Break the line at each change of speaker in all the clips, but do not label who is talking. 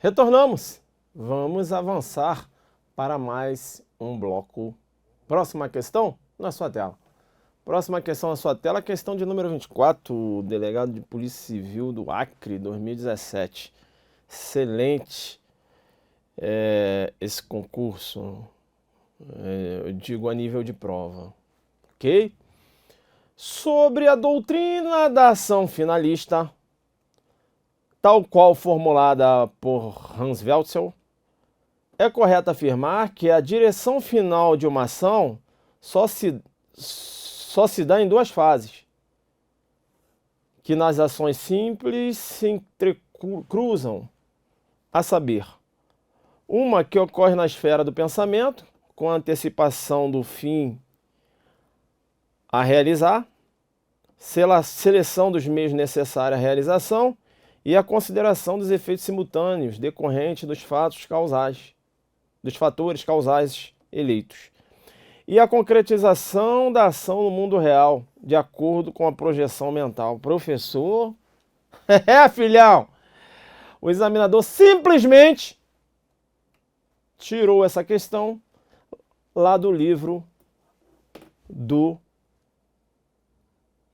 Retornamos. Vamos avançar para mais um bloco. Próxima questão na sua tela. Próxima questão na sua tela, questão de número 24, delegado de Polícia Civil do Acre, 2017. Excelente esse concurso, eu digo a nível de prova, ok? Sobre a doutrina da ação finalista, tal qual formulada por Hans Welzel, é correto afirmar que a direção final de uma ação só se dá em duas fases, que nas ações simples se entrecruzam, a saber, uma que ocorre na esfera do pensamento, com a antecipação do fim a realizar, seleção dos meios necessários à realização e a consideração dos efeitos simultâneos decorrentes dos fatores causais eleitos. E a concretização da ação no mundo real, de acordo com a projeção mental. Professor, filhão, o examinador simplesmente tirou essa questão lá do livro do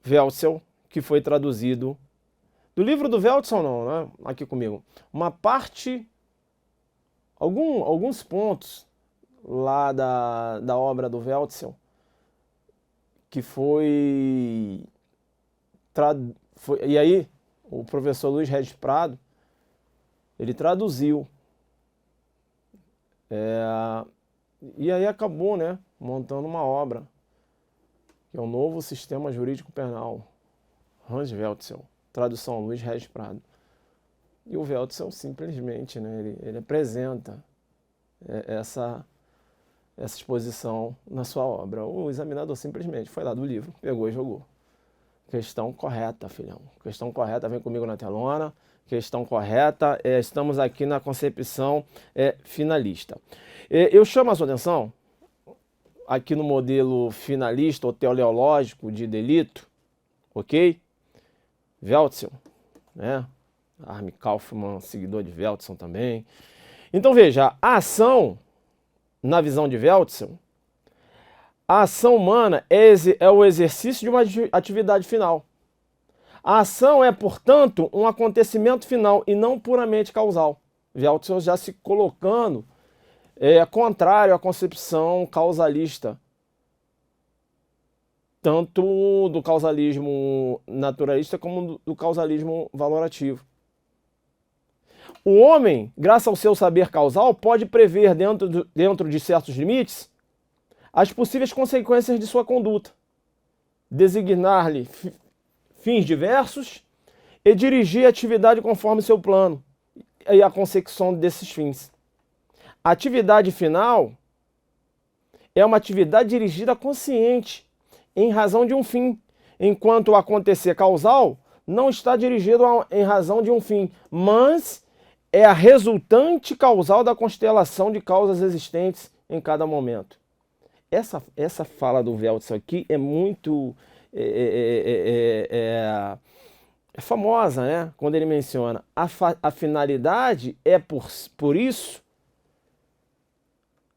Welzel, que foi traduzido. Do livro do Welzel não, né? Aqui comigo. Uma parte, alguns pontos lá da obra do Welzel, que foi... E aí, o professor Luiz Regis Prado, ele traduziu. E aí acabou, né, montando uma obra, que é o Novo Sistema Jurídico Penal, Hans Welzel, tradução Luiz Regis Prado. E o Welzel simplesmente, né, ele apresenta essa exposição na sua obra. O examinador simplesmente foi lá do livro, pegou e jogou. Questão correta, filhão. Questão correta, vem comigo na telona. Questão correta, estamos aqui na concepção finalista. Eu chamo a sua atenção, aqui no modelo finalista ou teleológico de delito, ok? Welzel, né? Armin Kaufmann, seguidor de Welzel também. Então veja, a ação, na visão de Welzel, a ação humana é o exercício de uma atividade final. A ação é, portanto, um acontecimento final e não puramente causal. Welzel já se colocando contrário à concepção causalista, tanto do causalismo naturalista como do causalismo valorativo. O homem, graças ao seu saber causal, pode prever dentro de certos limites as possíveis consequências de sua conduta, designar-lhe fins diversos e dirigir a atividade conforme seu plano e a consecução desses fins. A atividade final é uma atividade dirigida consciente, em razão de um fim, enquanto o acontecer causal não está dirigido em razão de um fim, mas é a resultante causal da constelação de causas existentes em cada momento. Essa fala do Welzel aqui é muito famosa, né? Quando ele menciona a finalidade é por isso,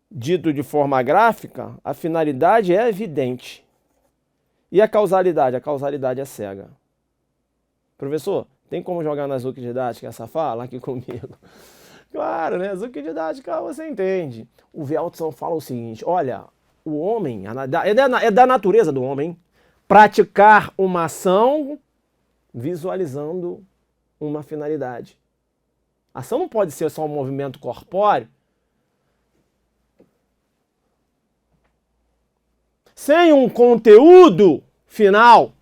dito de forma gráfica, a finalidade é evidente. E a causalidade? A causalidade é cega. Professor, tem como jogar na Zuc Didática essa fala aqui comigo? Claro, né? Zuc Didática você entende. O Welzel fala o seguinte, olha, o homem, é da natureza do homem, praticar uma ação visualizando uma finalidade. A ação não pode ser só um movimento corpóreo, sem um conteúdo final.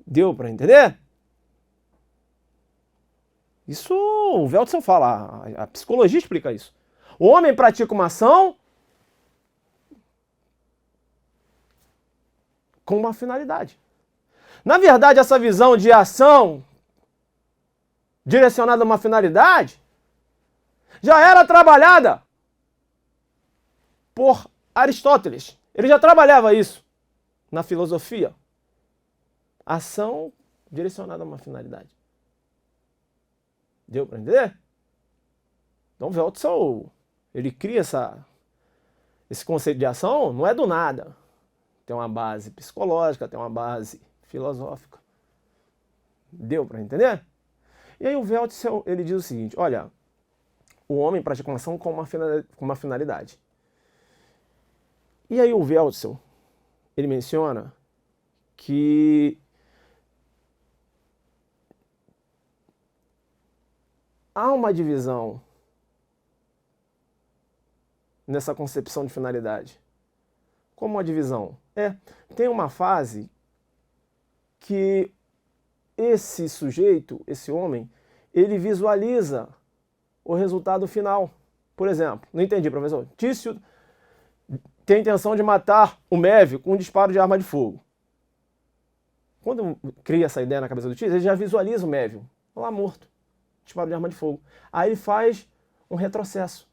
Deu para entender? Isso o Welzel fala, a psicologia explica isso. O homem pratica uma ação com uma finalidade. Na verdade, essa visão de ação direcionada a uma finalidade já era trabalhada por Aristóteles. Ele já trabalhava isso na filosofia. Ação direcionada a uma finalidade. Deu para entender? Então, Weltzel, ele cria esse conceito de ação, não é do nada. Tem uma base psicológica, tem uma base filosófica. Deu para entender? E aí o Weltzel, ele diz o seguinte, olha, o homem pratica uma ação com uma finalidade. E aí o Weltzel, ele menciona que há uma divisão nessa concepção de finalidade. Como uma divisão? Tem uma fase que esse sujeito, esse homem, ele visualiza o resultado final. Por exemplo, não entendi, professor. Tício tem a intenção de matar o Mévio com um disparo de arma de fogo. Quando cria essa ideia na cabeça do Tício, ele já visualiza o Mévio lá morto, disparo de arma de fogo. Aí ele faz um retrocesso.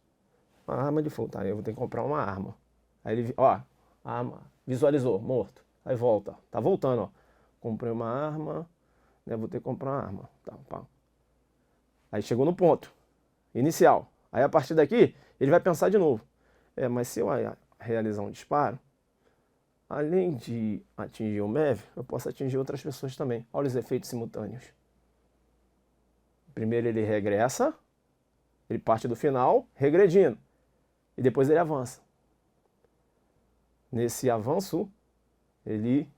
Uma arma de fogo, tá? Eu vou ter que comprar uma arma. Aí ele, ó, arma, visualizou, morto. Aí volta, tá voltando, ó. Comprei uma arma, né? Vou ter que comprar uma arma. Tá, pá. Aí chegou no ponto inicial. Aí a partir daqui, ele vai pensar de novo. Mas se eu realizar um disparo, além de atingir o Mévio, eu posso atingir outras pessoas também. Olha os efeitos simultâneos. Primeiro ele regressa, ele parte do final, regredindo. E depois ele avança. Nesse avanço, ele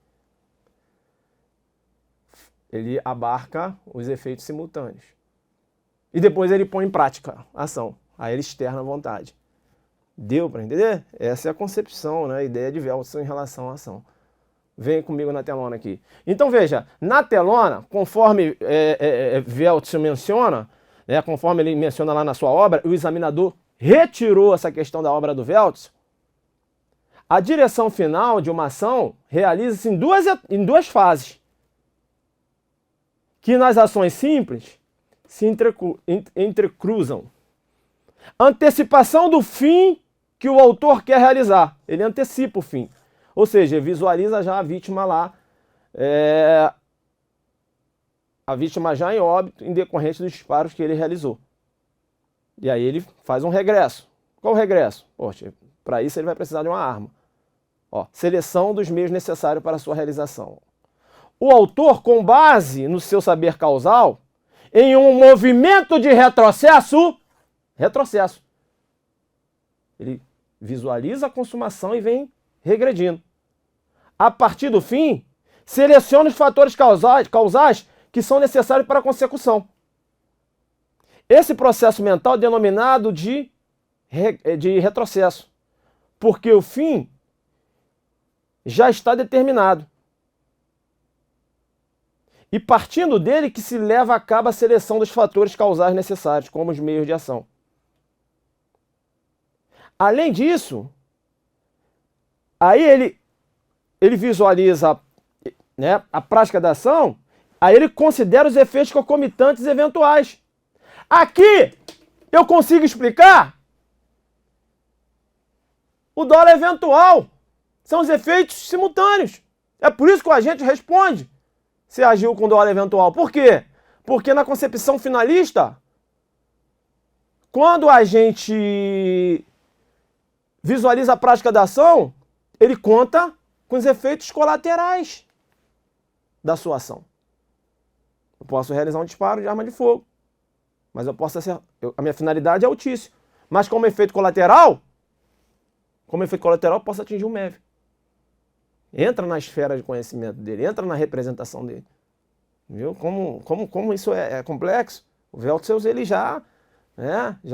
abarca os efeitos simultâneos. E depois ele põe em prática a ação. Aí ele externa a vontade. Deu para entender? Essa é a concepção, né? A ideia de Weltzel em relação à ação. Vem comigo na telona aqui. Então veja, na telona, conforme Weltzel menciona, né, conforme ele menciona lá na sua obra, o examinador retirou essa questão da obra do Weltzel. A direção final de uma ação realiza-se em duas fases, que nas ações simples se entrecruzam. Antecipação do fim que o autor quer realizar. Ele antecipa o fim. Ou seja, visualiza já a vítima lá, a vítima já em óbito, em decorrente dos disparos que ele realizou. E aí ele faz um regresso. Qual o regresso? Poxa, para isso ele vai precisar de uma arma. Ó, seleção dos meios necessários para a sua realização. O autor, com base no seu saber causal, em um movimento de retrocesso, ele visualiza a consumação e vem regredindo. A partir do fim, seleciona os fatores causais que são necessários para a consecução. Esse processo mental é denominado de retrocesso, porque o fim já está determinado. E partindo dele que se leva a cabo a seleção dos fatores causais necessários, como os meios de ação. Além disso, aí ele visualiza, né, a prática da ação, aí ele considera os efeitos concomitantes eventuais. Aqui eu consigo explicar o dolo eventual. São os efeitos simultâneos. É por isso que o agente responde se agiu com dolo eventual. Por quê? Porque na concepção finalista, quando a gente visualiza a prática da ação, ele conta com os efeitos colaterais da sua ação. Eu posso realizar um disparo de arma de fogo, mas a minha finalidade é o Tício. Mas como efeito colateral, eu posso atingir o Mévio. Entra na esfera de conhecimento dele, entra na representação dele. Viu? Como isso é complexo? O Weltzel, ele já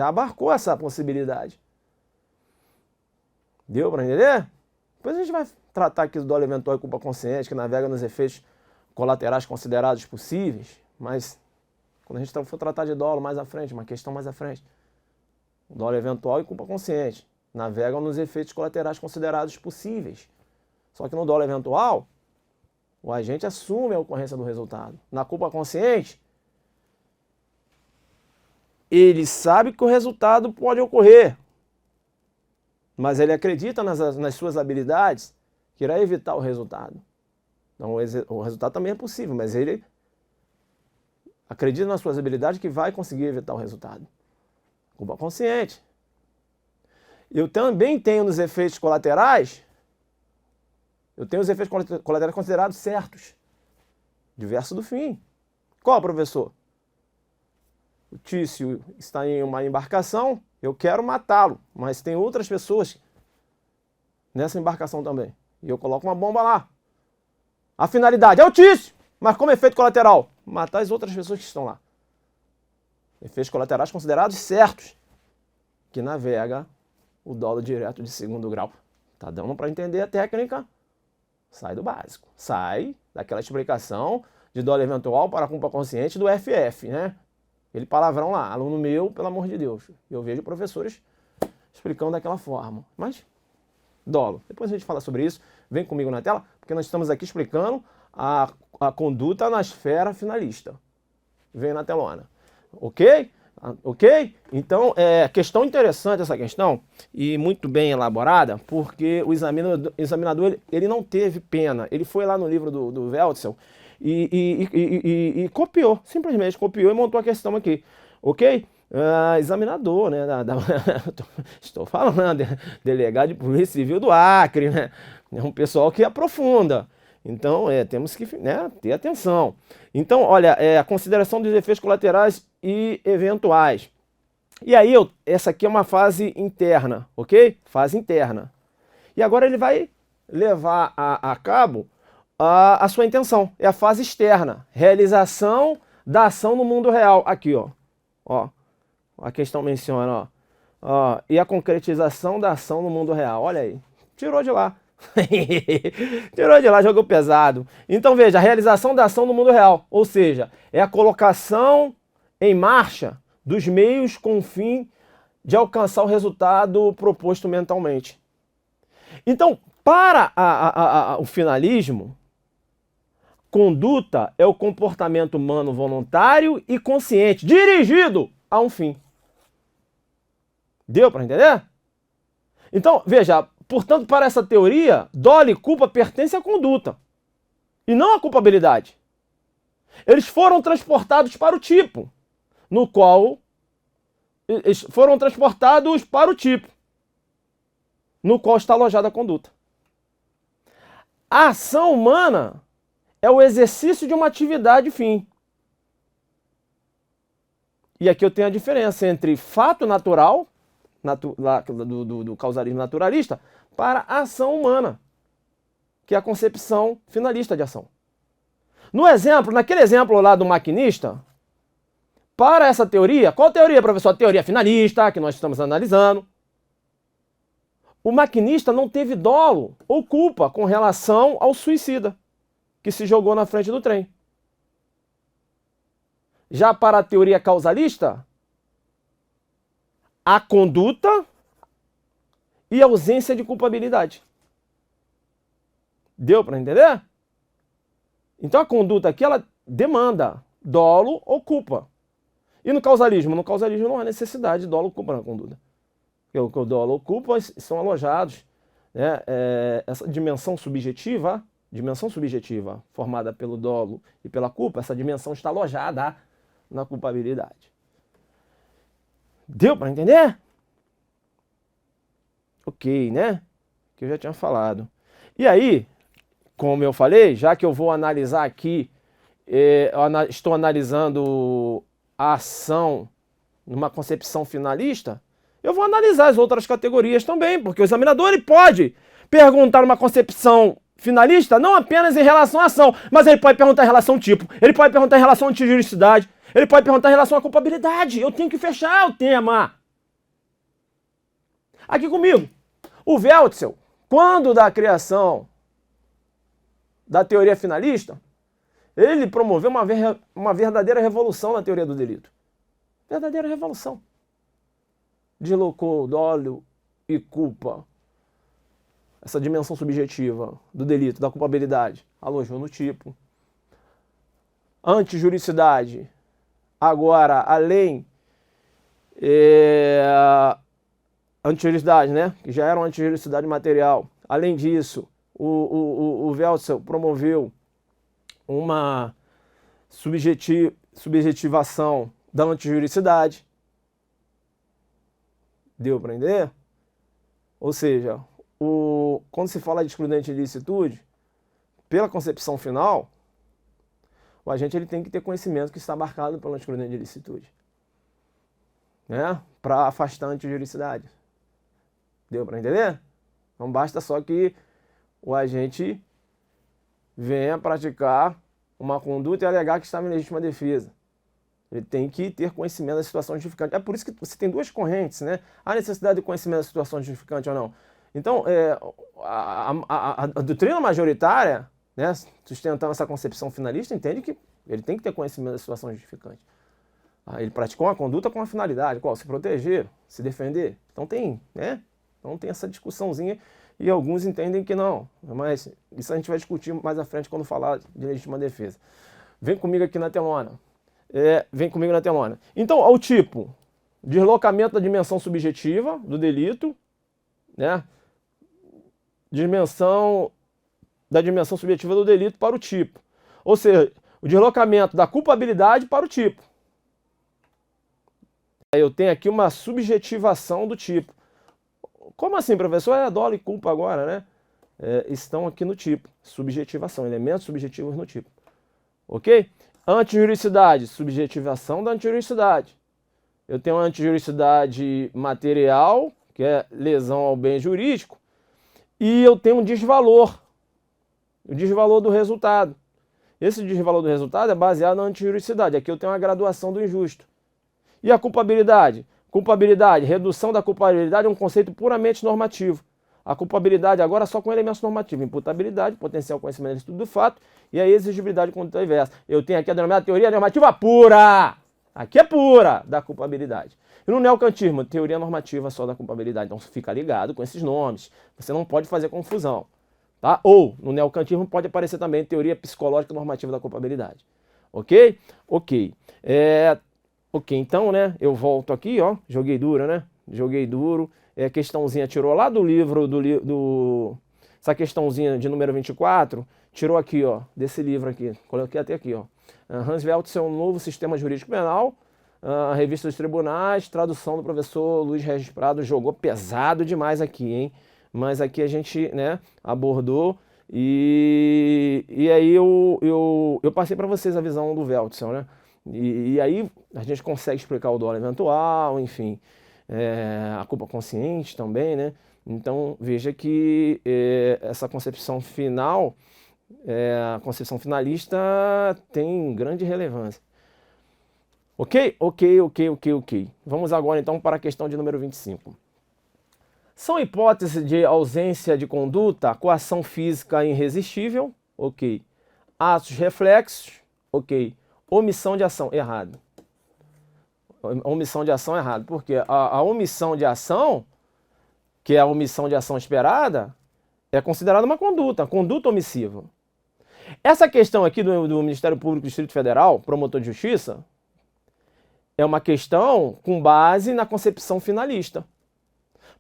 abarcou essa possibilidade. Deu para entender? Depois a gente vai tratar aqui do dolo eventual e culpa consciente, que navega nos efeitos colaterais considerados possíveis, mas quando a gente for tratar de dolo mais à frente, uma questão mais à frente, o dolo eventual e culpa consciente navegam nos efeitos colaterais considerados possíveis. Só que no dolo eventual, o agente assume a ocorrência do resultado. Na culpa consciente, ele sabe que o resultado pode ocorrer, mas ele acredita nas suas habilidades que irá evitar o resultado. Então, o resultado também é possível, mas ele acredita nas suas habilidades que vai conseguir evitar o resultado. Culpa consciente. Eu também tenho nos efeitos colaterais, eu tenho os efeitos colaterais considerados certos. Diverso do fim. Qual, professor? O Tício está em uma embarcação, eu quero matá-lo, mas tem outras pessoas nessa embarcação também. E eu coloco uma bomba lá. A finalidade é o Tício, mas como efeito colateral, matar as outras pessoas que estão lá. Efeitos colaterais considerados certos, que navega o dolo direto de segundo grau. Tá dando para entender a técnica? Sai do básico. Sai daquela explicação de dolo eventual para a culpa consciente do FF, né? Aquele palavrão lá, aluno meu, pelo amor de Deus. Eu vejo professores explicando daquela forma. Mas, dolo. Depois a gente fala sobre isso. Vem comigo na tela, porque nós estamos aqui explicando a conduta na esfera finalista. Vem na telona. Ok? Ok? Então, questão interessante essa questão e muito bem elaborada, porque o examinador ele não teve pena. Ele foi lá no livro do Weltzel e copiou, simplesmente copiou e montou a questão aqui. Ok? Examinador, né? Estou falando, delegado de Polícia Civil do Acre, né? É um pessoal que aprofunda. Então, temos que, né, ter atenção. Então, olha, a consideração dos efeitos colaterais e eventuais. E aí, essa aqui é uma fase interna, ok? Fase interna. E agora ele vai levar a cabo a sua intenção. É a fase externa. Realização da ação no mundo real. Aqui, ó. Ó, a questão menciona, ó. E a concretização da ação no mundo real. Olha aí. Tirou de lá. Tirou de lá, jogou pesado. Então veja, a realização da ação no mundo real, ou seja, é a colocação em marcha dos meios com o fim de alcançar o resultado proposto mentalmente. Então, para o finalismo, conduta é o comportamento humano voluntário e consciente, dirigido a um fim. Deu para entender? Então, veja, portanto, para essa teoria, dolo e culpa pertencem à conduta, e não à culpabilidade. Eles foram transportados para o tipo, no qual está alojada a conduta. A ação humana é o exercício de uma atividade fim. E aqui eu tenho a diferença entre fato natural, do causalismo naturalista, para a ação humana, que é a concepção finalista de ação. Naquele exemplo lá do maquinista, para essa teoria, qual teoria, professor? A teoria finalista, que nós estamos analisando. O maquinista não teve dolo ou culpa com relação ao suicida, que se jogou na frente do trem. Já para a teoria causalista, a conduta e ausência de culpabilidade. Deu para entender? Então a conduta aqui, ela demanda dolo ou culpa. E no causalismo? No causalismo não há necessidade de dolo ou culpa na conduta. Porque o dolo ou culpa estão alojados, né? Essa dimensão subjetiva formada pelo dolo e pela culpa, essa dimensão está alojada na culpabilidade. Deu para entender? Ok, né? Que eu já tinha falado. E aí, como eu falei, já que eu vou analisar aqui, estou analisando a ação numa concepção finalista, eu vou analisar as outras categorias também, porque o examinador ele pode perguntar uma concepção finalista não apenas em relação à ação, mas ele pode perguntar em relação ao tipo, ele pode perguntar em relação à antijuricidade, ele pode perguntar em relação à culpabilidade. Eu tenho que fechar o tema. Aqui comigo, o Weltzel, quando da criação da teoria finalista, ele promoveu uma verdadeira revolução na teoria do delito. Verdadeira revolução. Deslocou dolo e culpa, essa dimensão subjetiva do delito, da culpabilidade, alojou no tipo. Antijuricidade, agora, além antijuricidade, né? Que já era uma antijuricidade material. Além disso, o Weltzel promoveu uma subjetivação da antijuricidade. Deu para entender? Ou seja, quando se fala de excludente de ilicitude, pela concepção final, o agente ele tem que ter conhecimento que está abarcado pelo excludente de ilicitude, né? Para afastar a antijuridicidade. Deu para entender? Não basta só que o agente venha praticar uma conduta e alegar que estava em legítima defesa. Ele tem que ter conhecimento da situação justificante. É por isso que você tem duas correntes, né? A necessidade de conhecimento da situação justificante ou não. Então, a doutrina majoritária, né, sustentando essa concepção finalista, entende que ele tem que ter conhecimento da situação justificante. Ele praticou uma conduta com uma finalidade, qual? Se proteger, se defender. Então tem, né? Então tem essa discussãozinha e alguns entendem que não. Mas isso a gente vai discutir mais à frente quando falar de legítima defesa. Vem comigo aqui na telona. Vem comigo na telona. Então, ao tipo, deslocamento da dimensão subjetiva do delito, né? Da dimensão subjetiva do delito para o tipo. Ou seja, o deslocamento da culpabilidade para o tipo. Eu tenho aqui uma subjetivação do tipo. Como assim, professor? Dolo e culpa agora, né? Estão aqui no tipo. Subjetivação, elementos subjetivos no tipo. Ok? Antijuridicidade, subjetivação da antijuridicidade. Eu tenho a antijuridicidade material, que é lesão ao bem jurídico, e eu tenho um desvalor. O desvalor do resultado. Esse desvalor do resultado é baseado na antijuridicidade. Aqui eu tenho uma graduação do injusto. E a culpabilidade? Culpabilidade, redução da culpabilidade é um conceito puramente normativo. A culpabilidade agora só com elementos normativos. Imputabilidade, potencial conhecimento de estudo do fato e a exigibilidade conduta inversa. Eu tenho aqui a denominada teoria normativa pura. Aqui é pura da culpabilidade. E no neocantismo, teoria normativa só da culpabilidade. Então fica ligado com esses nomes. Você não pode fazer confusão. Tá? Ou no neocantismo pode aparecer também teoria psicológica normativa da culpabilidade. Ok? Ok. Ok, então, né, eu volto aqui, ó, joguei duro, né? Joguei duro. Questãozinha tirou lá do livro, essa questãozinha de número 24, tirou aqui, ó, desse livro aqui. Coloquei até aqui, ó. Hans Weltzel, um novo sistema jurídico penal, a revista dos tribunais, tradução do professor Luiz Regis Prado, jogou pesado demais aqui, hein? Mas aqui a gente, né, abordou e aí eu passei para vocês a visão do Weltzel, né? E aí a gente consegue explicar o dolo eventual, enfim, a culpa consciente também, né? Então veja que essa concepção final, a concepção finalista tem grande relevância. Ok? Ok. Vamos agora então para a questão de número 25. São hipóteses de ausência de conduta, coação física irresistível, ok. Atos reflexos, ok. Omissão de ação, errado. Omissão de ação, errado. Porque a omissão de ação, que é a omissão de ação esperada, é considerada uma conduta omissiva. Essa questão aqui do Ministério Público do Distrito Federal, promotor de justiça, é uma questão com base na concepção finalista.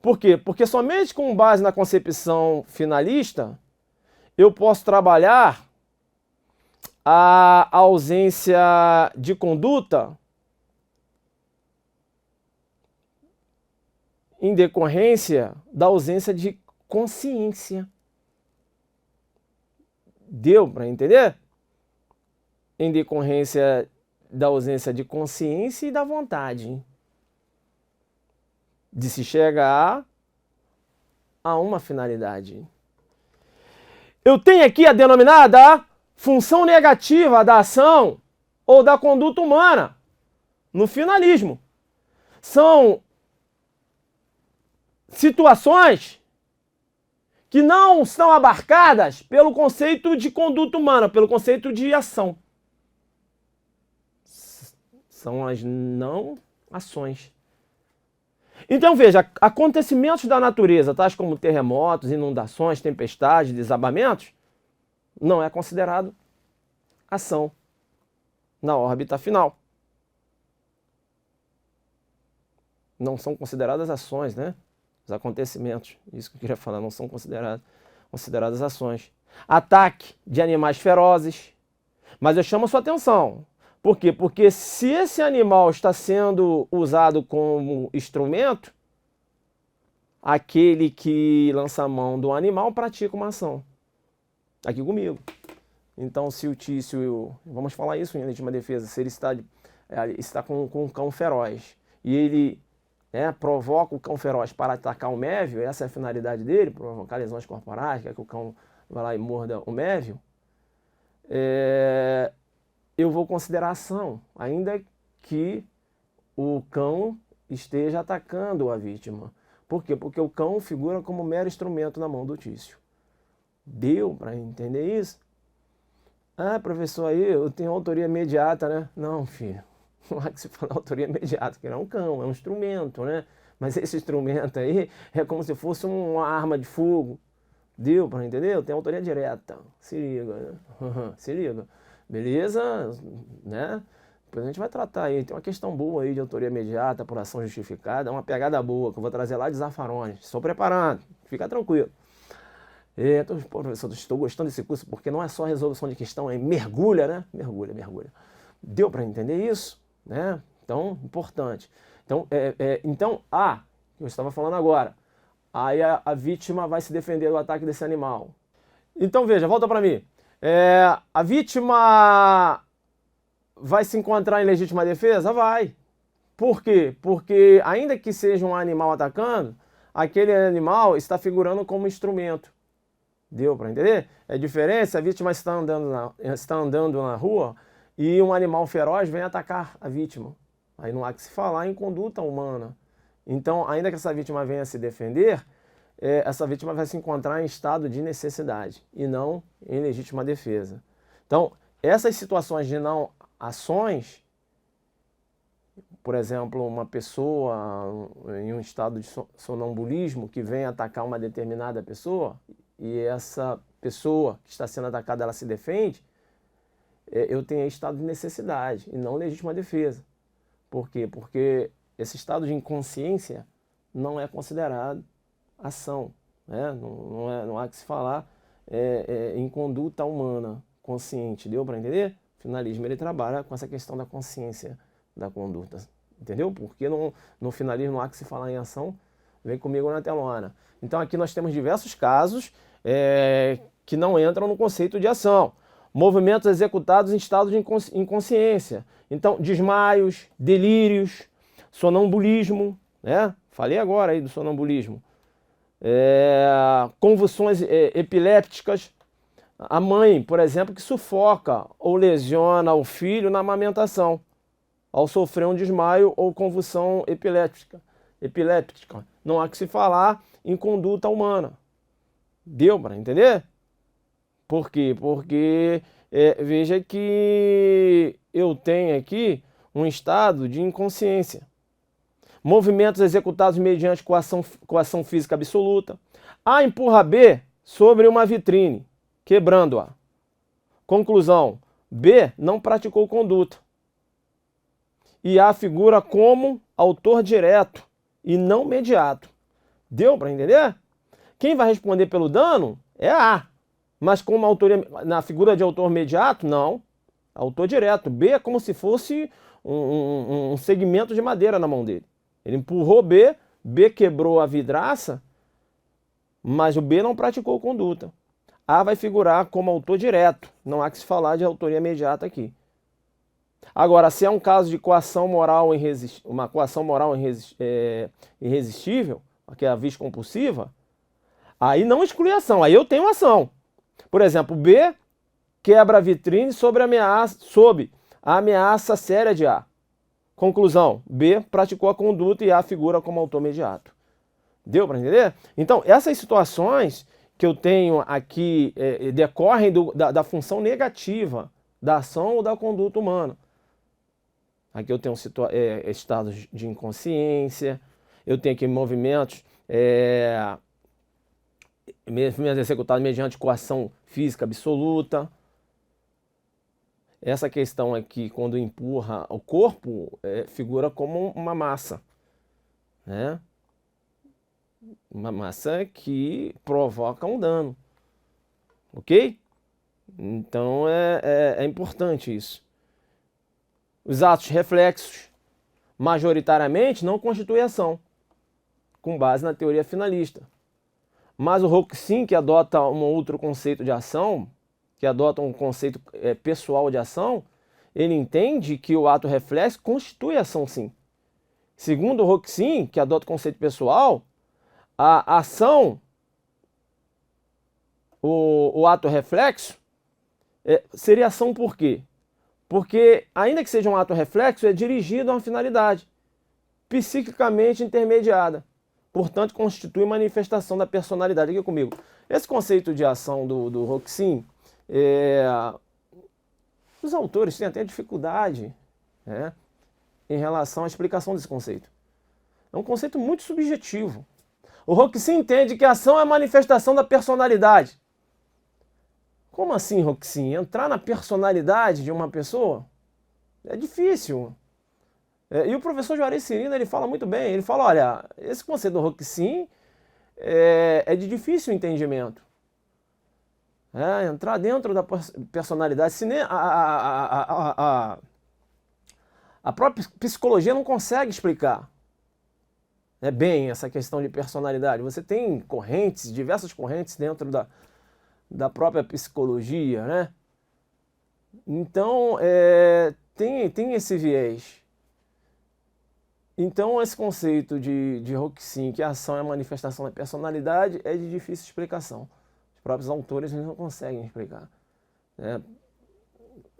Por quê? Porque somente com base na concepção finalista, eu posso trabalhar a ausência de conduta em decorrência da ausência de consciência. Deu para entender? Em decorrência da ausência de consciência e da vontade de se chegar a uma finalidade. Eu tenho aqui a denominada função negativa da ação ou da conduta humana no finalismo. São situações que não estão abarcadas pelo conceito de conduta humana, pelo conceito de ação. São as não ações. Então veja, acontecimentos da natureza, tais como terremotos, inundações, tempestades, desabamentos, não é considerado ação na órbita final. Não são consideradas ações, né? Os acontecimentos, isso que eu queria falar, não são consideradas ações. Ataque de animais ferozes. Mas eu chamo a sua atenção. Por quê? Porque se esse animal está sendo usado como instrumento, aquele que lança a mão do animal pratica uma ação. Aqui comigo. Então, se o Tício, vamos falar isso em legítima defesa, se ele está com um cão feroz e ele provoca o cão feroz para atacar o mévio, essa é a finalidade dele, provocar lesões corporais, quer que o cão vá lá e morda o mévio, eu vou considerar ação, ainda que o cão esteja atacando a vítima. Por quê? Porque o cão figura como mero instrumento na mão do Tício. Deu para entender isso? Ah, professor, aí eu tenho autoria imediata, né? Não, filho, não há que se falar autoria imediata, que não é um cão, é um instrumento, né? Mas esse instrumento aí é como se fosse uma arma de fogo. Deu para entender? Eu tenho autoria direta. Se liga, né? Se liga. Beleza? Né? Depois a gente vai tratar aí. Tem uma questão boa aí de autoria imediata, por ação justificada, uma pegada boa que eu vou trazer lá de Zaffaroni. Estou preparando, fica tranquilo. Professor, estou gostando desse curso porque não é só resolução de questão, é mergulha, né? Mergulha, mergulha. Deu para entender isso? Né? Então, importante. Então, que eu estava falando agora, aí a vítima vai se defender do ataque desse animal. Então, veja, volta para mim. A vítima vai se encontrar em legítima defesa? Vai. Por quê? Porque, ainda que seja um animal atacando, aquele animal está figurando como instrumento. Deu para entender? É diferente se a vítima está andando na rua e um animal feroz vem atacar a vítima. Aí não há que se falar em conduta humana. Então, ainda que essa vítima venha se defender, essa vítima vai se encontrar em estado de necessidade e não em legítima defesa. Então, essas situações de não ações, por exemplo, uma pessoa em um estado de sonambulismo que vem atacar uma determinada pessoa, e essa pessoa que está sendo atacada, ela se defende, eu tenho estado de necessidade e não legítima defesa. Por quê? Porque esse estado de inconsciência não é considerado ação, né? Não há que se falar em conduta humana consciente. Deu para entender? O finalismo ele trabalha com essa questão da consciência da conduta, entendeu? Porque no finalismo não há que se falar em ação. Vem comigo na telona. Então aqui nós temos diversos casos que não entram no conceito de ação. Movimentos executados em estado de inconsciência. Então, desmaios, delírios, sonambulismo, né? Falei agora aí do sonambulismo. Convulsões epilépticas. A mãe, por exemplo, que sufoca ou lesiona o filho na amamentação, ao sofrer um desmaio ou convulsão epiléptica. Não há que se falar em conduta humana. Deu para entender? Por quê? Porque veja que eu tenho aqui um estado de inconsciência. Movimentos executados mediante coação física absoluta. A empurra B sobre uma vitrine, quebrando-a. Conclusão: B não praticou conduta. E A figura como autor direto e não mediato. Deu para entender? Quem vai responder pelo dano é A. Mas como autoria, na figura de autor mediato, não. Autor direto. B é como se fosse um segmento de madeira na mão dele. Ele empurrou B, B quebrou a vidraça, mas o B não praticou conduta. A vai figurar como autor direto. Não há que se falar de autoria imediata aqui. Agora, se é um caso de coação moral uma coação moral irresistível, que é a vis compulsiva, aí não exclui ação, aí eu tenho ação. Por exemplo, B quebra a vitrine sob a ameaça séria de A. Conclusão: B praticou a conduta e A figura como autor imediato. Deu para entender? Então, essas situações que eu tenho aqui decorrem da função negativa da ação ou da conduta humana. Aqui eu tenho estados de inconsciência, eu tenho aqui movimentos executados mediante coação física absoluta. Essa questão aqui, quando empurra o corpo, figura como uma massa, né? Uma massa que provoca um dano, ok? Então é importante isso. Os atos reflexos, majoritariamente, não constituem ação. com base na teoria finalista. Mas o Roxin, que adota um outro conceito de ação, que adota um conceito pessoal de ação, ele entende que o ato reflexo constitui ação sim. Segundo o Roxin, que adota o conceito pessoal, a ação, o ato reflexo, seria ação por quê? Porque, ainda que seja um ato reflexo, é dirigido a uma finalidade, psiquicamente intermediada. Portanto, constitui manifestação da personalidade. Aqui comigo. Esse conceito de ação do Roxin, os autores têm até dificuldade, né, em relação à explicação desse conceito. É um conceito muito subjetivo. O Roxin entende que a ação é a manifestação da personalidade. Como assim, Roxin? Entrar na personalidade de uma pessoa? É difícil. E o professor Juarez Cirino, ele fala muito bem. Ele fala, olha, esse conceito do Roxin é de difícil entendimento. Entrar dentro da personalidade. Se nem a própria psicologia não consegue explicar bem essa questão de personalidade. Você tem correntes, diversas correntes dentro da própria psicologia, né? Então, tem esse viés. Então, esse conceito de Roxin, que a ação é a manifestação da personalidade, é de difícil explicação. Os próprios autores não conseguem explicar. Né?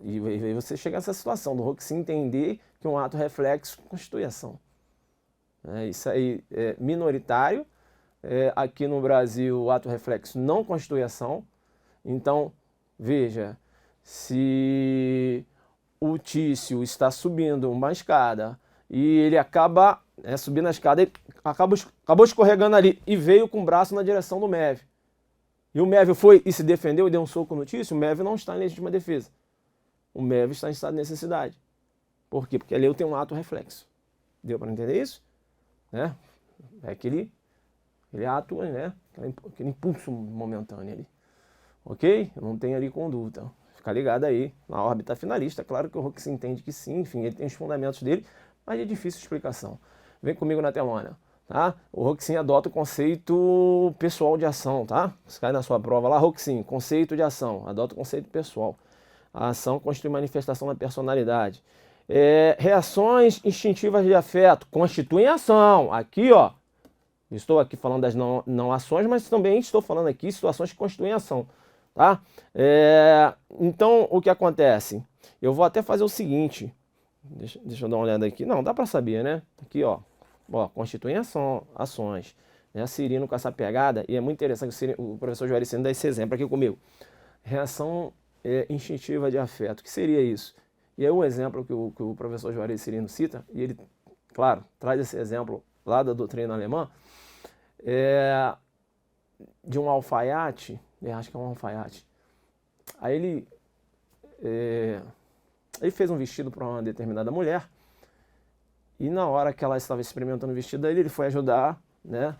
E você chega nessa situação do Roxin entender que um ato reflexo constitui ação. Isso aí é minoritário. Aqui no Brasil, o ato reflexo não constitui ação. Então, veja, se o Tício está subindo uma escada e ele acaba subindo a escada, ele acabou escorregando ali e veio com o braço na direção do Mévio. E o Mévio foi e se defendeu e deu um soco no Tício, o Mévio não está em legítima defesa. O Mévio está em estado de necessidade. Por quê? Porque ali eu tenho um ato reflexo. Deu para entender isso? É aquele ato, né? Aquele impulso momentâneo ali. Ok? Eu não tenho ali conduta. Fica ligado aí na órbita finalista. Claro que o Roxin entende que sim, enfim, ele tem os fundamentos dele, mas é difícil explicação. Vem comigo na telona, tá? O Roxin adota o conceito pessoal de ação, tá? Você cai na sua prova lá, Roxin, conceito de ação, adota o conceito pessoal. A ação constitui manifestação da personalidade. Reações instintivas de afeto constituem ação. Aqui, ó, estou aqui falando das não ações, mas também estou falando aqui situações que constituem ação. Tá? Então, o que acontece? Eu vou até fazer o seguinte. Deixa eu dar uma olhada aqui. Não, dá para saber, né? Aqui, ó constituem ações. Né? Cirino com essa pegada, e é muito interessante o professor Juarez Cirino dá esse exemplo aqui comigo. Reação instintiva de afeto. O que seria isso? E é um exemplo que o professor Juarez Cirino cita, e ele, claro, traz esse exemplo lá da doutrina alemã, de um alfaiate, acho que é um alfaiate. Aí ele fez um vestido para uma determinada mulher, e na hora que ela estava experimentando o vestido dele, ele foi ajudar, né?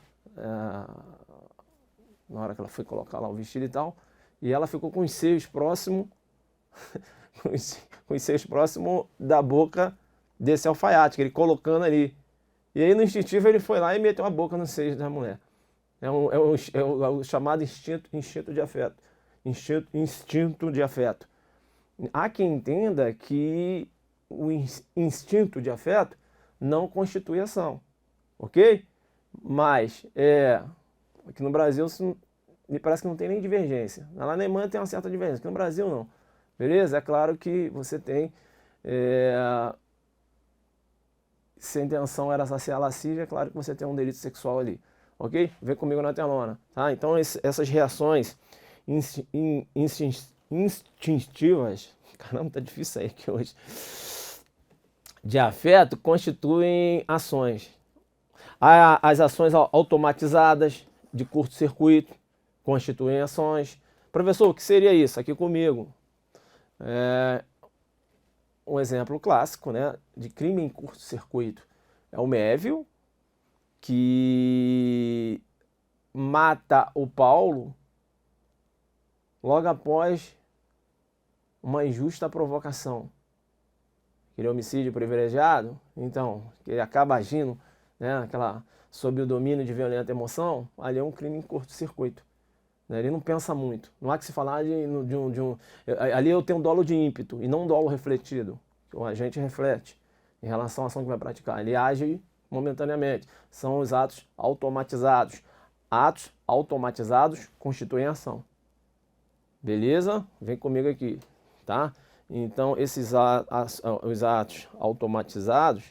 Na hora que ela foi colocar lá o vestido e tal, e ela ficou com os seios próximo com os seios próximo da boca desse alfaiate, que ele colocando ali. E aí no instintivo ele foi lá e meteu a boca nos seios da mulher. É o chamado instinto de afeto. Instinto de afeto. Há quem entenda que o instinto de afeto não constitui ação, ok? Mas aqui no Brasil me parece que não tem nem divergência. Na Alemanha tem uma certa divergência, aqui no Brasil não. Beleza? É claro que você tem... se a intenção era saciar a lascívia, é claro que você tem um delito sexual ali. Ok? Vem comigo na telona. Tá? Então essas reações instintivas... Caramba, tá difícil sair aqui hoje. De afeto constituem ações. As ações automatizadas de curto-circuito constituem ações. Professor, o que seria isso? Aqui comigo. Um exemplo clássico, né, de crime em curto-circuito é o Mévio, que mata o Paulo logo após uma injusta provocação. Aquele homicídio privilegiado, então, ele acaba agindo, né, sob o domínio de violenta emoção, ali é um crime em curto-circuito. Né? Ele não pensa muito. Não há que se falar ali eu tenho um dolo de ímpeto e não um dolo refletido. O agente reflete em relação à ação que vai praticar. Ele age momentaneamente. São os atos automatizados. Atos automatizados constituem ação. Beleza? Vem comigo aqui, tá? Então, os atos automatizados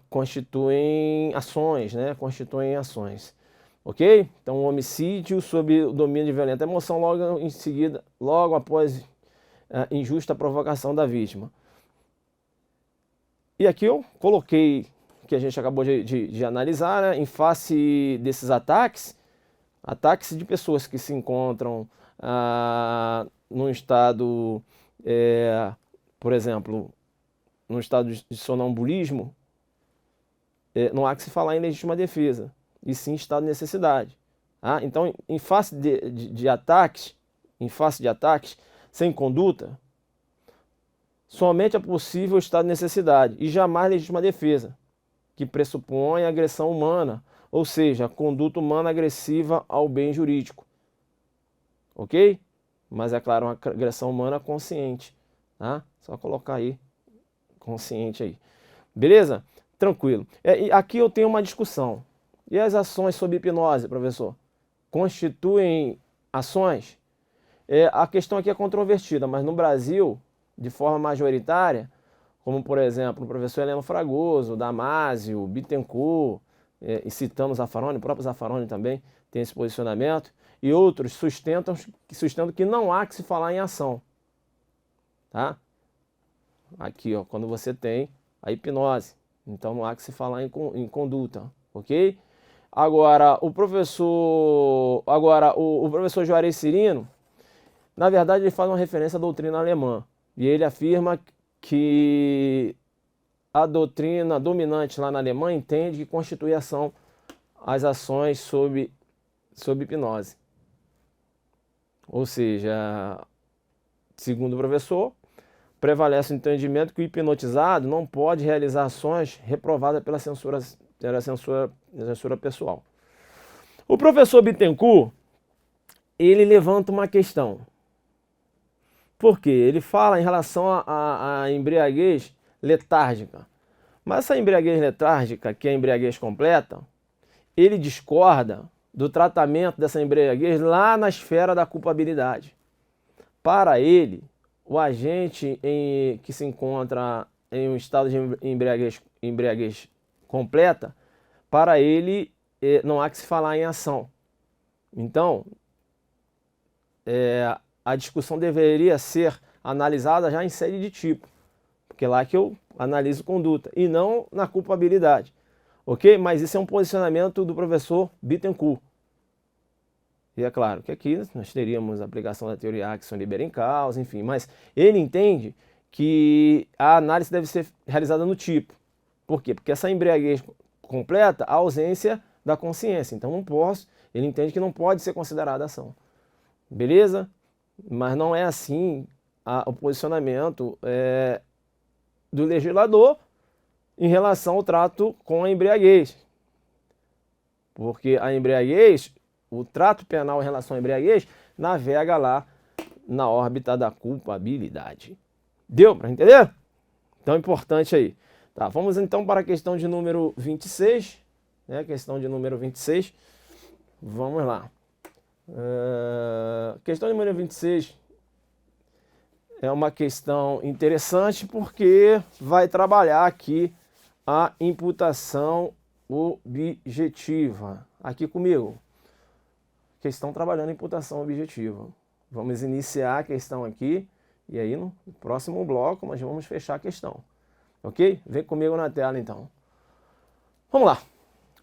constituem ações, né? Constituem ações. Ok? Então, o homicídio sob o domínio de violenta emoção, logo em seguida, logo após a injusta provocação da vítima. E aqui eu coloquei, que a gente acabou de analisar, né? Em face desses ataques de pessoas que se encontram num estado, por exemplo, num estado de sonambulismo, não há que se falar em legítima defesa, e sim estado de necessidade. Tá? Então, em face de ataques sem conduta, somente é possível estado de necessidade e jamais legítima defesa, que pressupõe agressão humana, ou seja, conduta humana agressiva ao bem jurídico. Ok? Mas é claro, uma agressão humana consciente. Tá? Só colocar aí, consciente aí. Beleza? Tranquilo. E aqui eu tenho uma discussão. E as ações sob hipnose, professor? Constituem ações? A questão aqui é controvertida, mas no Brasil, de forma majoritária, como por exemplo o professor Heleno Fragoso, Damásio, Bittencourt, e citando Zaffaroni, o próprio Zaffaroni também tem esse posicionamento, e outros sustentam que não há que se falar em ação. Tá? Aqui, ó, quando você tem a hipnose, então não há que se falar em conduta, ok? Agora, o professor Juarez Cirino, na verdade, ele faz uma referência à doutrina alemã, e ele afirma que a doutrina dominante lá na Alemanha entende que constitui ação as ações sob hipnose. Ou seja, segundo o professor, prevalece o entendimento que o hipnotizado não pode realizar ações reprovadas pela censura pessoal. O professor Bittencourt, ele levanta uma questão. Por quê? Ele fala em relação à embriaguez letárgica. Mas essa embriaguez letárgica, que é a embriaguez completa, ele discorda do tratamento dessa embriaguez lá na esfera da culpabilidade. Para ele, o agente que se encontra em um estado de embriaguez completa, para ele não há que se falar em ação. Então, a discussão deveria ser analisada já em série de tipo, porque lá que eu analiso conduta, e não na culpabilidade. Ok? Mas isso é um posicionamento do professor Bittencourt. E é claro que aqui nós teríamos a aplicação da teoria Axon Libera em causa, enfim, mas ele entende que a análise deve ser realizada no tipo. Por quê? Porque essa embriaguez completa a ausência da consciência. Então ele entende que não pode ser considerada ação. Beleza? Mas não é assim o posicionamento do legislador em relação ao trato com a embriaguez. Porque a embriaguez, o trato penal em relação à embriaguez, navega lá na órbita da culpabilidade. Deu para entender? Então, importante aí. Tá, vamos então para a questão de número 26. Questão de número 26. Vamos lá. Questão de número 26 é uma questão interessante porque vai trabalhar aqui a imputação objetiva. Aqui comigo. Questão trabalhando imputação objetiva. Vamos iniciar a questão aqui e aí no próximo bloco nós vamos fechar a questão. Ok? Vem comigo na tela então. Vamos lá.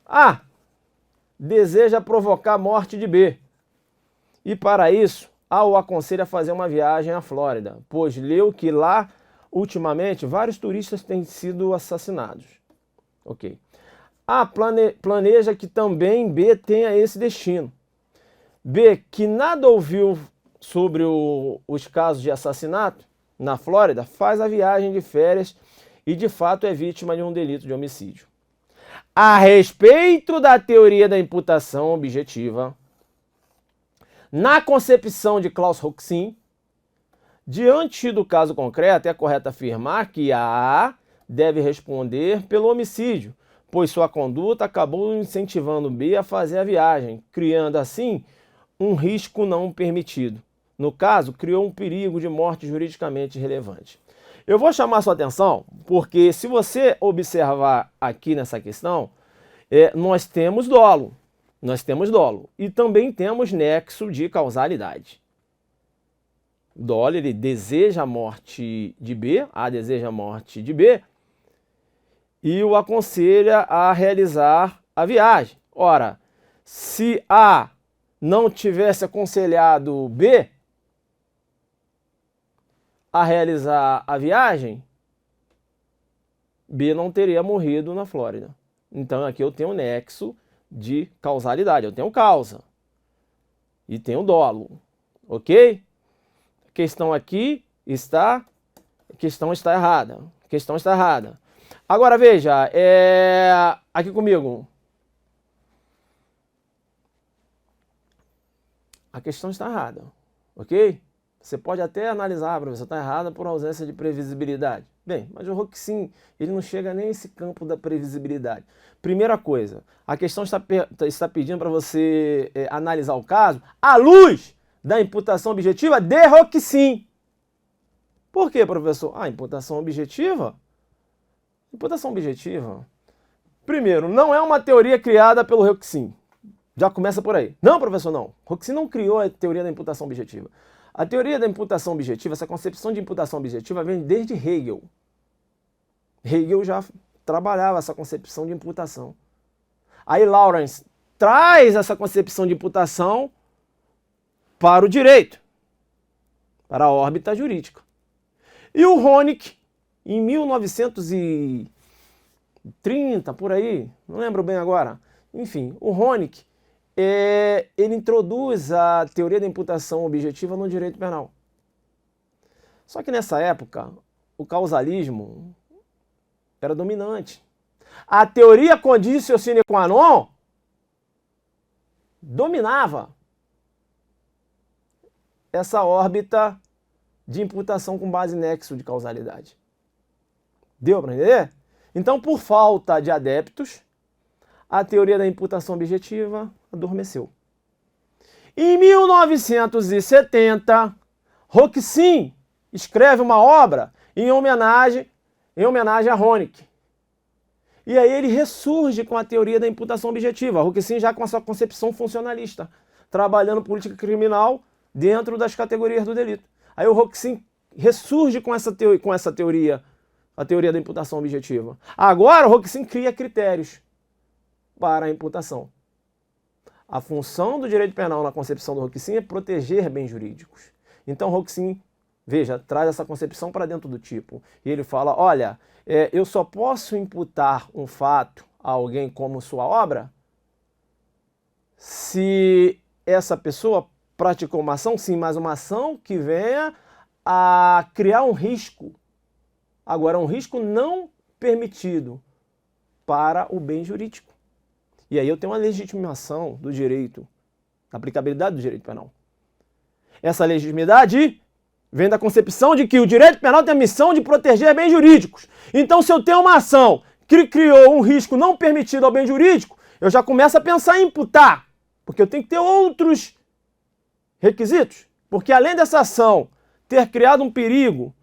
A deseja provocar a morte de B. E para isso, A o aconselha a fazer uma viagem à Flórida, pois leu que lá, ultimamente, vários turistas têm sido assassinados. Ok. A planeja que também B tenha esse destino. B, que nada ouviu sobre os casos de assassinato na Flórida, faz a viagem de férias e de fato é vítima de um delito de homicídio. A respeito da teoria da imputação objetiva, na concepção de Claus-Roxin, diante do caso concreto, é correto afirmar que A deve responder pelo homicídio, pois sua conduta acabou incentivando B a fazer a viagem, criando assim um risco não permitido. No caso, criou um perigo de morte juridicamente relevante. Eu vou chamar sua atenção porque, se você observar aqui nessa questão, nós temos dolo. Nós temos dolo. E também temos nexo de causalidade. Dolo, ele deseja a morte de B, A deseja a morte de B, e o aconselha a realizar a viagem. Ora, se A não tivesse aconselhado B a realizar a viagem, B não teria morrido na Flórida. Então aqui eu tenho um nexo de causalidade, eu tenho causa e tenho dolo, ok? A questão aqui está, a questão está errada, a questão está errada. Agora veja, aqui comigo, a questão está errada, ok? Você pode até analisar, professor, está errada por ausência de previsibilidade. Bem, mas o Roxin, ele não chega nem a esse campo da previsibilidade. Primeira coisa, a questão está pedindo para você analisar o caso à luz da imputação objetiva de Roxin. Por quê, professor? Imputação objetiva? Imputação objetiva, primeiro, não é uma teoria criada pelo Roxin. Já começa por aí. Não, professor, não. Roxin não criou a teoria da imputação objetiva. A teoria da imputação objetiva, essa concepção de imputação objetiva vem desde Hegel. Hegel já trabalhava essa concepção de imputação. Aí Lawrence traz essa concepção de imputação para o direito, para a órbita jurídica. E o Honeck, em 1930, por aí, não lembro bem agora, enfim, o Honeck, ele introduz a teoria da imputação objetiva no direito penal. Só que nessa época, o causalismo era dominante. A teoria conditio sine qua non dominava essa órbita de imputação com base em nexo de causalidade. Deu para entender? Então, por falta de adeptos, a teoria da imputação objetiva adormeceu. Em 1970, Roxin escreve uma obra em homenagem a Honeck. E aí ele ressurge com a teoria da imputação objetiva. Roxin já com a sua concepção funcionalista, trabalhando política criminal dentro das categorias do delito. Aí o Roxin ressurge com essa teoria, a teoria da imputação objetiva. Agora o Roxin cria critérios para a imputação. A função do direito penal na concepção do Roxin é proteger bens jurídicos. Então Roxin, veja, traz essa concepção para dentro do tipo. E ele fala, olha, eu só posso imputar um fato a alguém como sua obra se essa pessoa praticou uma ação, sim, mas uma ação que venha a criar um risco. Agora, um risco não permitido para o bem jurídico. E aí eu tenho uma legitimação do direito, da aplicabilidade do direito penal. Essa legitimidade vem da concepção de que o direito penal tem a missão de proteger bens jurídicos. Então, se eu tenho uma ação que criou um risco não permitido ao bem jurídico, eu já começo a pensar em imputar, porque eu tenho que ter outros requisitos. Porque além dessa ação ter criado um perigo,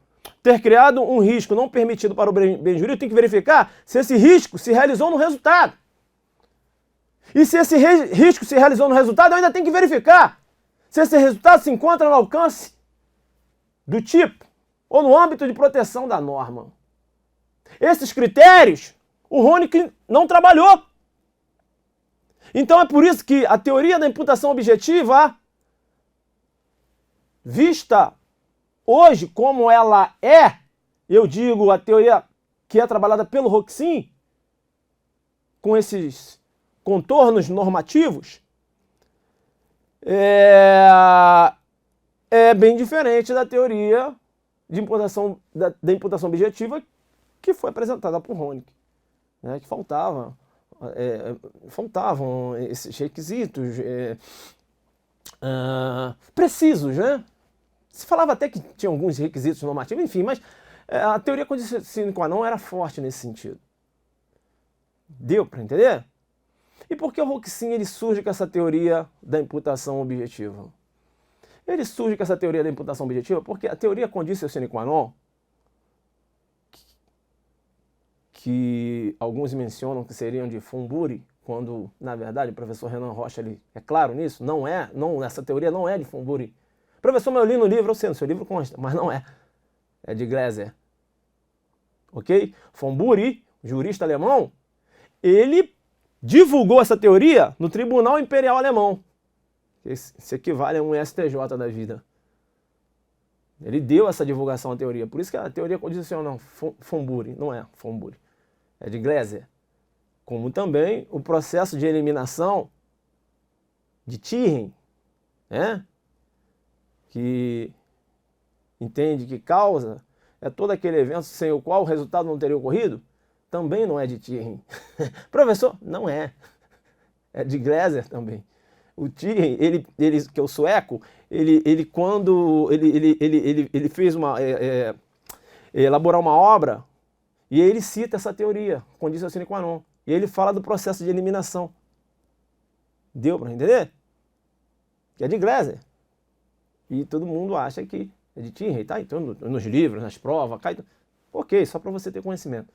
ter criado um risco não permitido para o bem jurídico, eu tenho que verificar se esse risco se realizou no resultado. E se esse risco se realizou no resultado, eu ainda tenho que verificar se esse resultado se encontra no alcance do tipo ou no âmbito de proteção da norma. Esses critérios, o Honeck não trabalhou. Então é por isso que a teoria da imputação objetiva, vista hoje como ela é, eu digo a teoria que é trabalhada pelo Roxin, com esses contornos normativos, é bem diferente da teoria de imputação, da imputação objetiva que foi apresentada por Honeck, né, que faltava faltavam esses requisitos precisos, né? Se falava até que tinha alguns requisitos normativos, enfim, mas a teoria condício sine qua non era forte nesse sentido. Deu para entender? E por que o Roxin ele surge com essa teoria da imputação objetiva? Ele surge com essa teoria da imputação objetiva porque a teoria condício sine qua non, que alguns mencionam que seriam de Fomburi, quando, na verdade, o professor Renan Rocha ele é claro nisso, essa teoria não é de Fomburi. Professor, mas eu li no livro, eu sei, no seu livro consta, mas não é. É de Gleiser. Ok? Fomburi, jurista alemão, ele divulgou essa teoria no Tribunal Imperial Alemão. Isso equivale a um STJ da vida. Ele deu essa divulgação à teoria. Por isso que a teoria condicional Fomburi, não é Fomburi, é de Gleiser. Como também o processo de eliminação de Thierry, né? Que entende que causa é todo aquele evento sem o qual o resultado não teria ocorrido, também não é de Thierry. Professor, não é. É de Gleiser também. O Thierry, ele que é o sueco, ele fez elaborar uma obra e ele cita essa teoria, condício sine qua non. E ele fala do processo de eliminação. Deu para entender? Que é de Gleiser. E todo mundo acha que é de Thierry, tá? Então, nos livros, nas provas, cai. Ok, só para você ter conhecimento.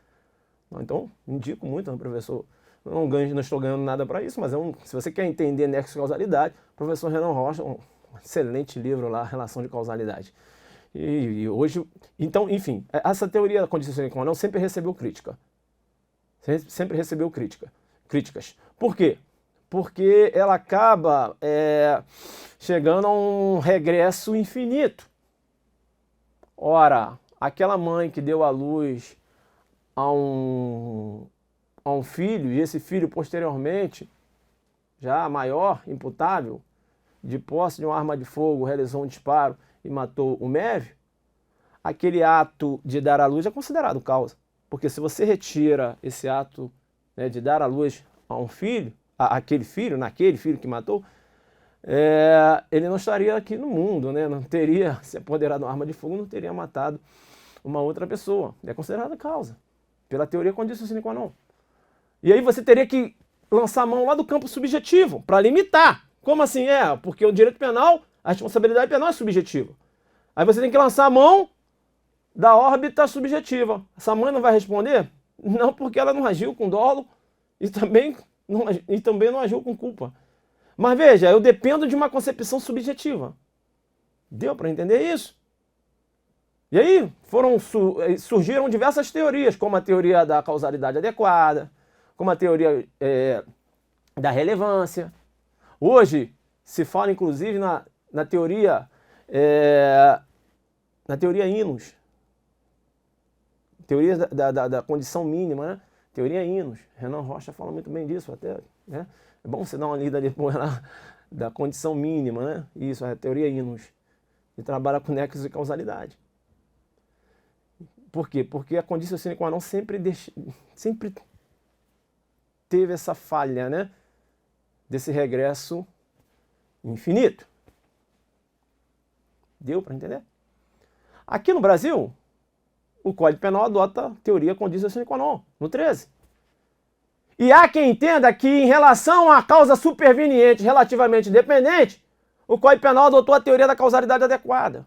Então, indico muito, professor. Não estou ganhando nada para isso, mas se você quer entender nexo de causalidade, professor Renan Rocha, um excelente livro lá, Relação de Causalidade. E hoje, então, enfim, essa teoria da condício sine qua non sempre recebeu crítica. Sempre recebeu críticas. Por quê? Porque ela acaba chegando a um regresso infinito. Ora, aquela mãe que deu à luz a um filho, e esse filho posteriormente, já maior, imputável, de posse de uma arma de fogo, realizou um disparo e matou o Mévio, aquele ato de dar à luz é considerado causa. Porque se você retira esse ato, né, de dar à luz a um filho, naquele filho que matou, ele não estaria aqui no mundo, né? Não teria se apoderado de uma arma de fogo, não teria matado uma outra pessoa. É considerada causa, pela teoria condício sine qua non. E aí você teria que lançar a mão lá do campo subjetivo, para limitar. Como assim? Porque o direito penal, a responsabilidade penal é subjetiva. Aí você tem que lançar a mão da órbita subjetiva. Essa mãe não vai responder? Não, porque ela não agiu com dolo e também não agiu com culpa. Mas veja, eu dependo de uma concepção subjetiva. Deu para entender isso? E aí surgiram diversas teorias, como a teoria da causalidade adequada, como a teoria da relevância. Hoje se fala inclusive na teoria Inus. Teoria da condição mínima, né? Teoria Inus. Renan Rocha fala muito bem disso até, né? É bom você dar uma lida depois lá da condição mínima, né? Isso, é a teoria Inus. E trabalha com nexos de causalidade. Por quê? Porque a condício sine qua non sempre teve essa falha, né? Desse regresso infinito. Deu para entender? Aqui no Brasil, o Código Penal adota a teoria condício sine qua non, no 13. E há quem entenda que, em relação à causa superveniente relativamente dependente, o Código Penal adotou a teoria da causalidade adequada.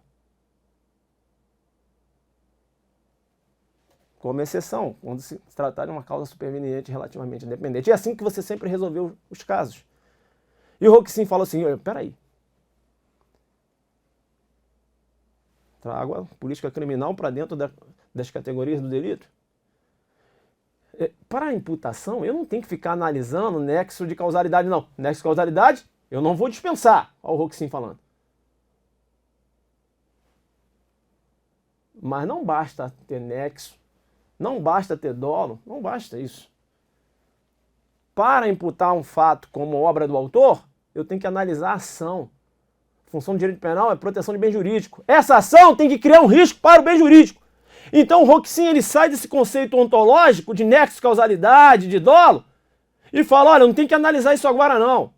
Como exceção, quando se tratar de uma causa superveniente relativamente dependente. E é assim que você sempre resolveu os casos. E o Roxin falou assim, peraí. Trago a política criminal para dentro das categorias do delito. Para a imputação, eu não tenho que ficar analisando nexo de causalidade, não. Nexo de causalidade, eu não vou dispensar. Olha o Roxin falando. Mas não basta ter nexo, não basta ter dolo, não basta isso. Para imputar um fato como obra do autor, eu tenho que analisar a ação. A função do direito penal é proteção de bem jurídico. Essa ação tem que criar um risco para o bem jurídico. Então o Roxin ele sai desse conceito ontológico de nexo de causalidade, de dolo, e fala, olha, não tem que analisar isso agora não.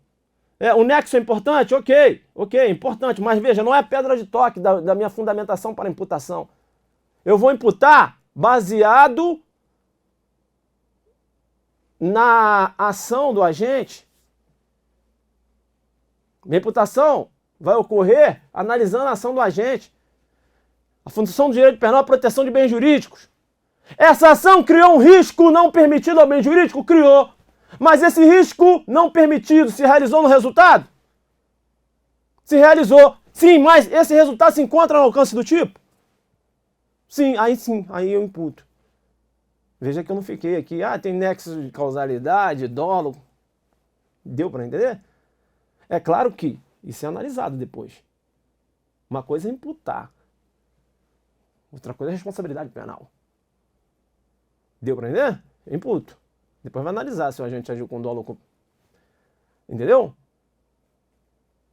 O nexo é importante? Ok, é importante, mas veja, não é a pedra de toque da minha fundamentação para a imputação. Eu vou imputar baseado na ação do agente. Minha imputação vai ocorrer analisando a ação do agente. A função do direito penal é a proteção de bens jurídicos. Essa ação criou um risco não permitido ao bem jurídico? Criou. Mas esse risco não permitido se realizou no resultado? Se realizou. Sim, mas esse resultado se encontra no alcance do tipo? Sim, aí eu imputo. Veja que eu não fiquei aqui, tem nexo de causalidade, dolo. Deu para entender? É claro que isso é analisado depois. Uma coisa é imputar. Outra coisa é responsabilidade penal. Deu para entender? Imputo. Depois vai analisar se o agente agiu com dolo ou com... Entendeu?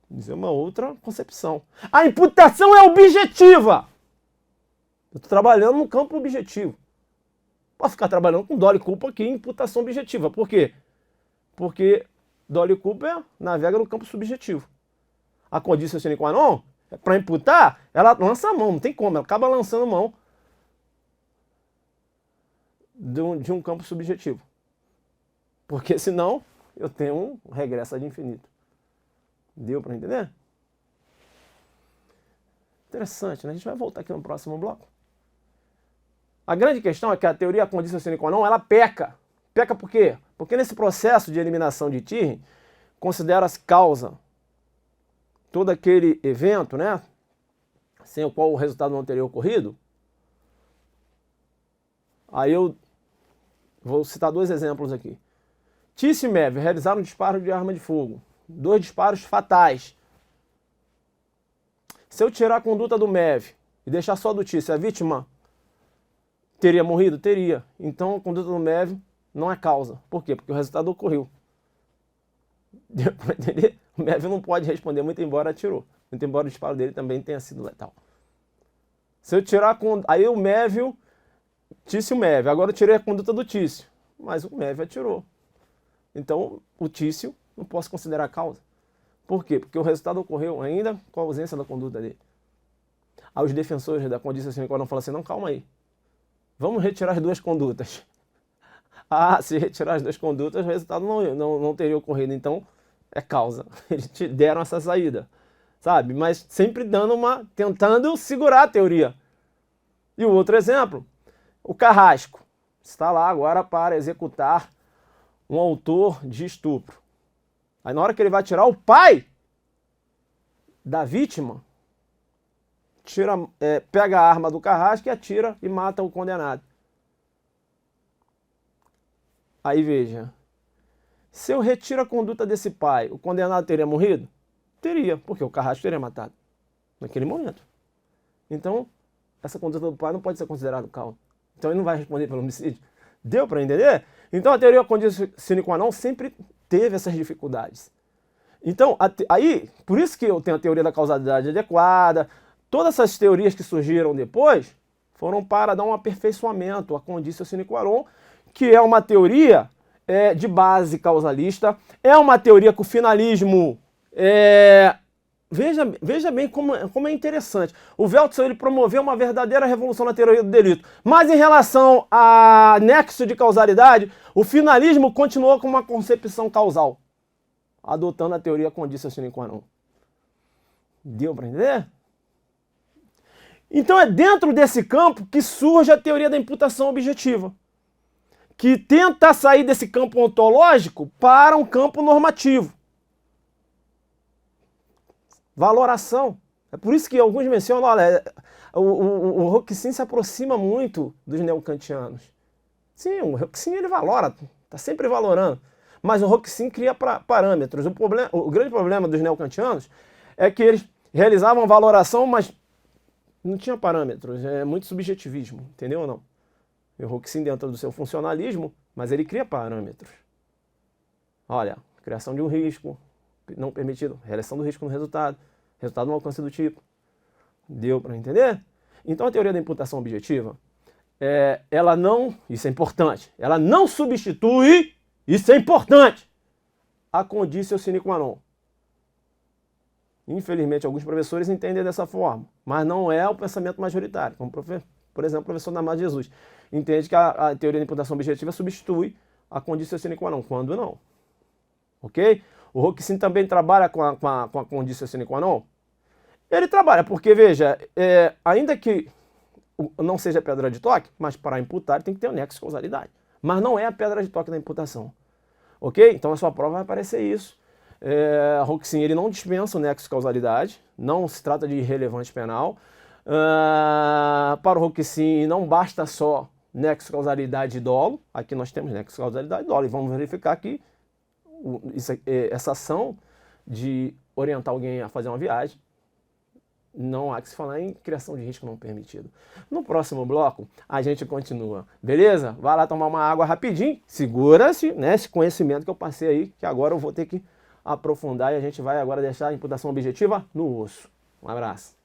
Isso é uma outra concepção. A imputação é objetiva. Eu estou trabalhando no campo objetivo. Posso ficar trabalhando com dolo e culpa aqui em imputação objetiva. Por quê? Porque dolo e culpa navega no campo subjetivo. A condício sine qua non, para imputar, ela lança a mão, não tem como, ela acaba lançando mão de um campo subjetivo. Porque senão eu tenho um regresso ad infinito. Deu para entender? Interessante, né? A gente vai voltar aqui no próximo bloco. A grande questão é que a teoria condício sine qua non, ela peca. Peca por quê? Porque nesse processo de eliminação de Tirring, considera-se causa todo aquele evento, né, sem o qual o resultado não teria ocorrido. Aí eu vou citar dois exemplos aqui. Tício e Mévio realizaram um disparo de arma de fogo. 2 disparos fatais. Se eu tirar a conduta do Mévio e deixar só do Tício, a vítima teria morrido? Teria. Então a conduta do Mévio não é causa. Por quê? Porque o resultado ocorreu. Deu para entender? O Mévio não pode responder, muito embora atirou. Muito embora o disparo dele também tenha sido letal. Se eu tirar aí o Mévio, Tício e Mévio. Agora eu tirei a conduta do Tício, mas o Mévio atirou. Então o Tício não posso considerar causa. Por quê? Porque o resultado ocorreu ainda com a ausência da conduta dele. Aí os defensores da condício sine qua non falam assim, não, calma aí. Vamos retirar as duas condutas. Se retirar as duas condutas, o resultado não teria ocorrido. Então, é causa. Eles te deram essa saída, sabe? Mas sempre tentando segurar a teoria. E o outro exemplo, o Carrasco. Está lá agora para executar um autor de estupro. Aí na hora que ele vai atirar, o pai da vítima pega a arma do Carrasco e atira e mata o condenado. Aí veja, se eu retiro a conduta desse pai, o condenado teria morrido? Teria, porque o Carrasco teria matado naquele momento. Então, essa conduta do pai não pode ser considerada causa. Então ele não vai responder pelo homicídio. Deu para entender? Então a teoria condício sine qua non sempre teve essas dificuldades. Então, aí, por isso que eu tenho a teoria da causalidade adequada, todas essas teorias que surgiram depois foram para dar um aperfeiçoamento à condício sine qua non, que é uma teoria de base causalista, é uma teoria que o finalismo... Veja bem como é interessante. O Veltson ele promoveu uma verdadeira revolução na teoria do delito, mas em relação a nexo de causalidade, o finalismo continuou com uma concepção causal, adotando a teoria condício sine qua non. Deu para entender? Então é dentro desse campo que surge a teoria da imputação objetiva, que tenta sair desse campo ontológico para um campo normativo. Valoração. É por isso que alguns mencionam, olha, o Roquessin se aproxima muito dos neocantianos. Sim, o Roquessin ele valora, está sempre valorando. Mas o Roquessin cria parâmetros. O grande problema dos neocantianos é que eles realizavam valoração, mas não tinha parâmetros. É muito subjetivismo, entendeu ou não? E o Roquessin dentro do seu funcionalismo, mas ele cria parâmetros. Olha, criação de um risco não permitido, realização do risco no resultado no alcance do tipo. Deu para entender? Então a teoria da imputação objetiva, ela não, isso é importante, ela não substitui Isso é importante. A condício sine qua non. Infelizmente, alguns professores entendem dessa forma, mas não é o pensamento majoritário. Como, por exemplo, o professor Damásio Jesus entende que a teoria da imputação objetiva substitui a condício sine qua non, quando não. Ok? O Roquessin também trabalha com a condício sine qua non? Ele trabalha, porque, veja, ainda que não seja pedra de toque, mas para imputar tem que ter o nexo de causalidade. Mas não é a pedra de toque da imputação. Ok? Então, na sua prova vai aparecer isso. Roquessin, ele não dispensa o nexo de causalidade, não se trata de irrelevante penal. Para o Roquessin, não basta só nexo de causalidade e dolo. Aqui nós temos nexo de causalidade e dolo. E vamos verificar que essa ação de orientar alguém a fazer uma viagem, não há que se falar em criação de risco não permitido. No próximo bloco, a gente continua. Beleza? Vai lá tomar uma água rapidinho. Segura-se, né, esse conhecimento que eu passei aí, que agora eu vou ter que aprofundar e a gente vai agora deixar a imputação objetiva no osso. Um abraço.